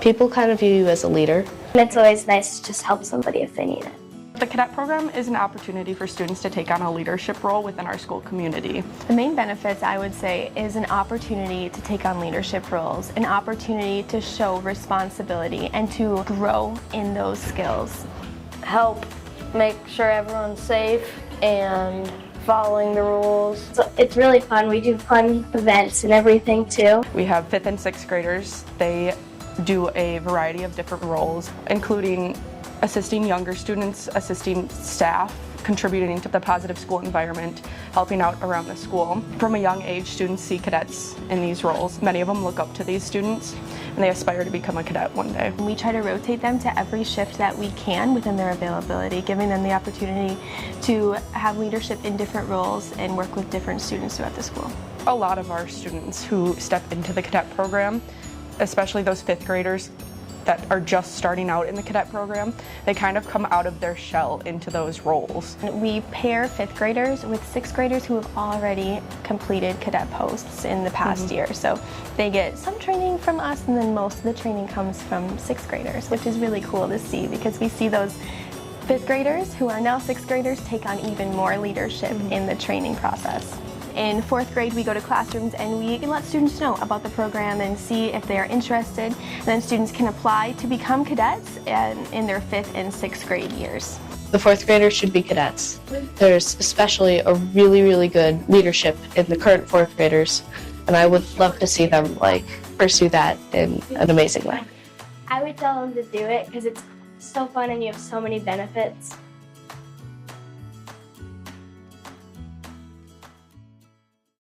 People kind of view you as a leader. And it's always nice to just help somebody if they need it. The cadet program is an opportunity for students to take on a leadership role within our school community. The main benefits, I would say, is an opportunity to take on leadership roles, an opportunity to show responsibility and to grow in those skills. Help make sure everyone's safe and following the rules. So it's really fun. We do fun events and everything too. We have 5th and 6th graders. They do a variety of different roles, including assisting younger students, assisting staff, contributing to the positive school environment, helping out around the school. From a young age, students see cadets in these roles. Many of them look up to these students and they aspire to become a cadet one day. We try to rotate them to every shift that we can within their availability, giving them the opportunity to have leadership in different roles and work with different students throughout the school. A lot of our students who step into the cadet program, especially those 5th graders that are just starting out in the cadet program, they kind of come out of their shell into those roles. We pair 5th graders with 6th graders who have already completed cadet posts in the past year. So they get some training from us, and then most of the training comes from 6th graders, which is really cool to see because we see those 5th graders who are now 6th graders take on even more leadership in the training process. In 4th grade, we go to classrooms and we let students know about the program and see if they are interested. And then students can apply to become cadets in their 5th and 6th grade years. The 4th graders should be cadets. There's especially a really good leadership in the current 4th graders, and I would love to see them pursue that in an amazing way. I would tell them to do it because it's so fun and you have so many benefits.